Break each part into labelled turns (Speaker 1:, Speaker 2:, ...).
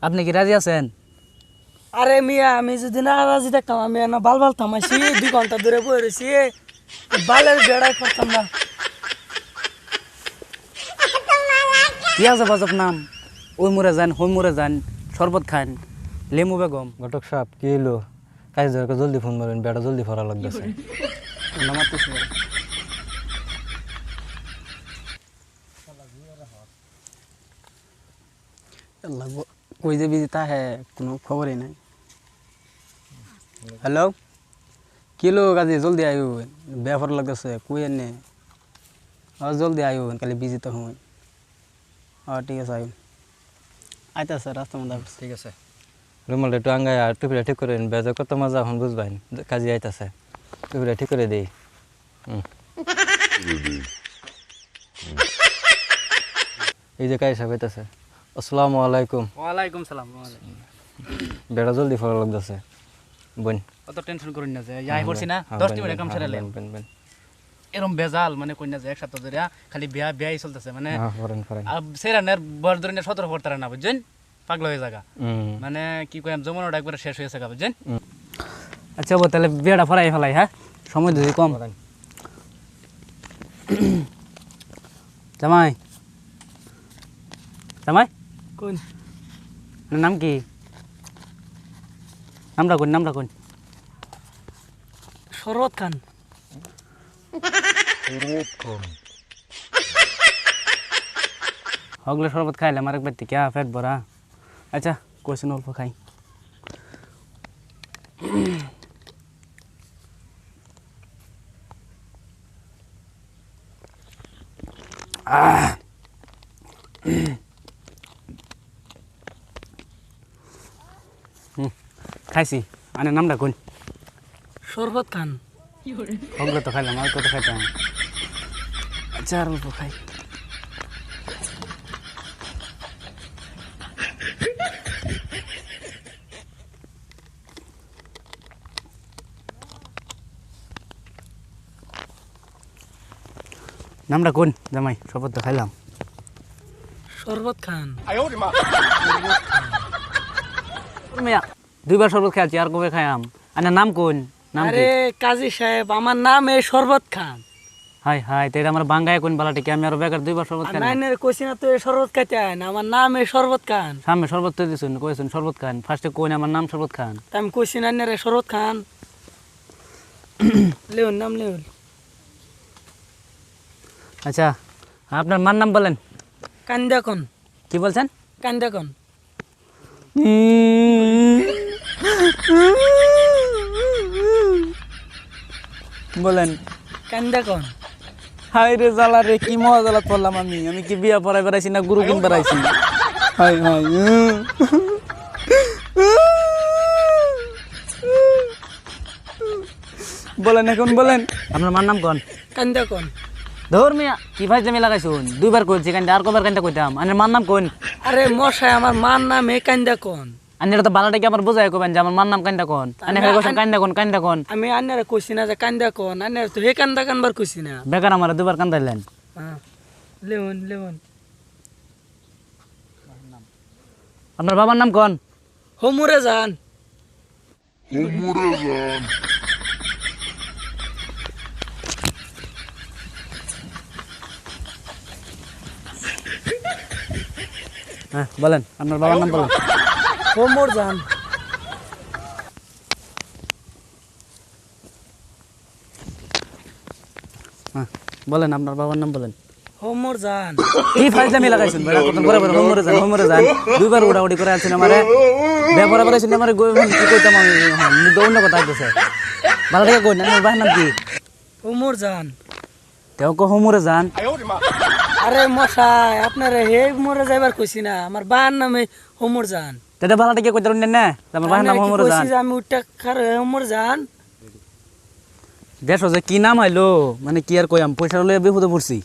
Speaker 1: আপনি কি রাজি আছেন?
Speaker 2: আরে মিয়া আমি যদি না রাজি থাকতাম আমি না বাল বাল থামাইছি 2 ঘন্টা ধরে বয়ে রয়েছি বালের বেড়াই করতাম না।
Speaker 1: কি আছে বাজব নাম? ওই মুরে যান, হই মুরে যান, শরবত খান, লেমু বেগম।
Speaker 3: ঘটক সাহেব কি হলো? কাজ ধরে জলদি ফোন মারেন, বেটা জলদি ফরা লাগতেছে।
Speaker 1: কই যে বিজি তা হ্যাঁ কোনো খবরই নাই। হ্যালো, কিলো কাজে জলদি আয়ু, ব্যাপার লাগতেছে কই এনে। জলদি আয়ু, কালি বিজি তো সময়। ঠিক আছে আয়ু। আইতাছে রাস্তা মধ্যে।
Speaker 3: ঠিক আছে, রুমালটা একটু আঙ্গায় আর টুপিটা ঠিক করে দিন। বেজা কত মজা এখন বুঝবেন, কাজে আইতাছে। টুপিটা ঠিক করে দিই। এই যে কাজ সাহেব আইতাছে। আসসালামু আলাইকুম।
Speaker 1: ওয়ালাইকুম সালাম।
Speaker 3: বেটা জলদি ফরা লাগতেছে। বোন
Speaker 1: অত টেনশন করুন না যে যাই পড়ছি না 10 মিনিট কাম সেরালে এরকম বেজাল মানে কই না যে এক সপ্তাহ ধরে খালি বিয়াই চলতেছে মানে
Speaker 3: ফরেন ফরেন
Speaker 1: সেরানের বর ধরে 17 করতে না বুঝছেন, পাগলা হয়ে জায়গা মানে কি কইম জমানোটা একবার শেষ হয়েছে গা বুঝছেন। আচ্ছা বো তাহলে বিয়াটা ফরাই ফেলাই, হ্যাঁ সময় যদি কম। জামাই জামাই
Speaker 2: কোন
Speaker 1: নাম কি? নামটা কোন?
Speaker 2: শরবত খান।
Speaker 1: হগলে শরবত খাইলে আমার একবার থেকে পেট ভরা। আচ্ছা কোয়েশ্চেন অল্প খাই। খাইছি। আনে নামটা কোন?
Speaker 2: শরবত খান।
Speaker 1: হগলে তো খাইলাম, আর কত খাইতাম। আচ্ছা আর অল্প খাই। নামটা কোন জামাই? শরবত তো খাইলাম।
Speaker 2: শরবত খান।
Speaker 1: মিয়া 2বার শরবত খাইছি, আর কবে খাইলাম? আনে নাম কোন? নাম কি?
Speaker 2: আরে কাজী সাহেব আমার নাম শরবত খান।
Speaker 1: হাই হাই তেরা আমার বাঙ্গায় কোন বালাটি কি আমি আর বেকার 2বার শরবত খাই না।
Speaker 2: নাইনের কইছি না তো শরবত খাইতে হয় না, আমার নাম শরবত খান।
Speaker 1: সামনে শরবত তো দিছুন, কইছুন শরবত খান। ফার্স্টে কোন আমার নাম শরবত খান।
Speaker 2: আমি কইছি না রে শরবত খান। লেউন নাম লেউন।
Speaker 1: আচ্ছা আপনার মার নাম বলেন।
Speaker 2: কান্দা কোন?
Speaker 1: কি বলছেন?
Speaker 2: কান্দা কোন?
Speaker 1: বলেন।
Speaker 2: কান্দা কোন?
Speaker 1: হাই রে জ্বালা রে, কি মজা জ্বালা পড়লাম আমি। আমি কি বিয়া পড়াই বেড়াইছি না গুরু কিন বেড়াইছি? হাই হাই বলেন এখন বলেন। আপনার মার নাম কোন?
Speaker 2: কান্দা কোন?
Speaker 1: ধর মিয়া কি ভাই জমি লাগাইছুন, 2বার কইছি কান্দা, আর কবার কান্দা কইতাম। আনের মার নাম কোন?
Speaker 2: আরে মশাই আমার মার নাম কান্দা কোন?
Speaker 1: আনের তো বালাটাকে আমার বোঝাই কবেন যে আমার মার নাম কান্দা কোন। আনে খালি কইছেন কান্দা কোন।
Speaker 2: আমি আন্নারে কইছি না যে কান্দা কোন, আন্নারে তো হে কান্দা কানবার কইছি না।
Speaker 1: বেকার আমার 2বার কান্দাইলেন।
Speaker 2: হ্যাঁ লেউন লেউন।
Speaker 1: আপনার বাবার নাম কোন?
Speaker 2: হোমুরে যান।
Speaker 1: হ্যাঁ বলেন আপনার বাবার নাম বলেন।
Speaker 2: হোমুর যান।
Speaker 1: হ্যাঁ বলেন আপনার বাবার নাম বলেন।
Speaker 2: হোমুর যান।
Speaker 1: কি ফাইজলামি লাগাইছেন বেড়া, কত বড় বড় হোমরে যান 2বার উড়াউড়ি করে আছেন আমারে। ব্যাপারে বলেছেন আমারে কি কইতাম আমি, দৌড় না কথা কইছে। বালাটাকে কই না আমার বাবার নাম কি?
Speaker 2: হোমুর যান।
Speaker 1: তেও কো হোমরে যান।
Speaker 2: আরে মশাই আপনারে হে মরে যাইবার কইছি না, আমার বাবার নামে হোমুর যান।
Speaker 1: তেটা বালাটাকে কইতার না আমার বাবার নাম হোমরে যান।
Speaker 2: কইছি যে আমি উঠটা খার হোমুর যান।
Speaker 1: দেখো যে কি নাম আইলো, মানে কি আর কইম, পয়সা লইয়া বিপদে পড়ছি।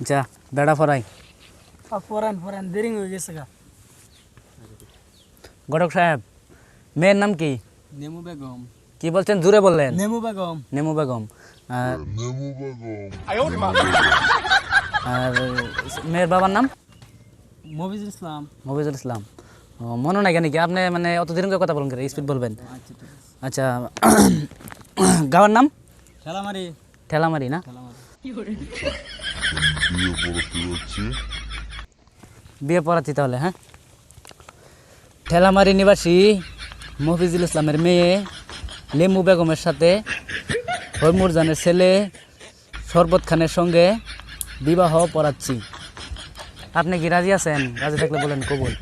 Speaker 1: যা বেড়া ফরাই।
Speaker 2: ফরান দেরিং হয়ে গেছে গা।
Speaker 1: ঘটক সাহেব মেয়ের নাম কি?
Speaker 2: নেমু বেগম।
Speaker 1: কি বলছেন জোরে বললেন?
Speaker 2: নেমু বেগম।
Speaker 1: নেমু বেগম। আর মেয়ের বাবার নাম?
Speaker 4: মফিজুল ইসলাম।
Speaker 5: মফিজুল ইসলাম। ও, মনে নাই কেন কি আপনি মানে অত দিন করে কথা বলেন কেন, স্পিড বলবেন।
Speaker 4: আচ্ছা ঠিক আছে।
Speaker 5: আচ্ছা গাঁয়ের নাম
Speaker 4: ঠেলামারি।
Speaker 5: ঠেলামারি না? বিয়ে পড়াচ্ছি তাহলে। হ্যাঁ, ঠেলামারি নিবাসী মফিজুল ইসলামের মেয়ে লেমু বেগমের সাথে হৈমুরজানের ছেলে শরবত খানের সঙ্গে বিবাহ পড়াচ্ছি। আপনি কি রাজি আছেন? রাজি থাকলে বলেন কবুল।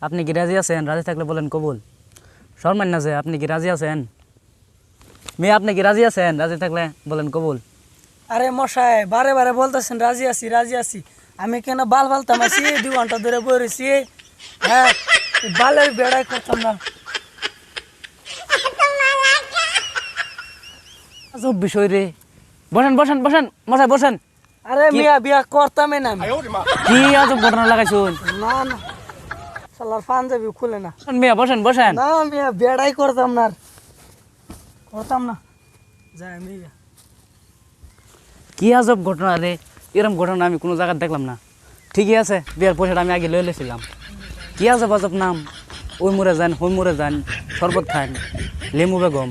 Speaker 5: আপনি কি রাজি আছেন? রাজি থাকলে বলেন কবুল। শর্মান না যে আপনি কি রাজি আছেন? মেয়ে আপনি কি রাজি আছেন? রাজি থাকলে বলেন কবুল।
Speaker 2: আরে মশাই বারে বারে বলতেছেন রাজি আছি রাজি আছি, আমি কেন বাল বালতাম আছি 2 ঘন্টা ধরে বই রয়েছি। হ্যাঁ, বালের বেড়াই করতাম না।
Speaker 5: আজব বিষয় রে। বসেন বসেন বসেন মশাই বসেন।
Speaker 2: আরে মিয়া বিয়া করতামই না আমি।
Speaker 5: কি আজব ঘটনা লাগাইছুন?
Speaker 2: না না, শালার পাঞ্জাবি খুলে না।
Speaker 5: মিয়া বসেন বসেন।
Speaker 2: না মিয়া বেড়াই করতাম না আর। করতাম না যাই মিয়া।
Speaker 5: কি আজব ঘটনা রে, এরকম ঘটনা আমি কোনো জায়গায় দেখলাম না। ঠিকই আছে, বিয়ার পয়সাটা আমি আগে লয়ে লেছিলাম। কি আজব আজব নাম, ওই মুড়ে যান হই মুড়ে যান, শরবত খান, লেমু বেগম।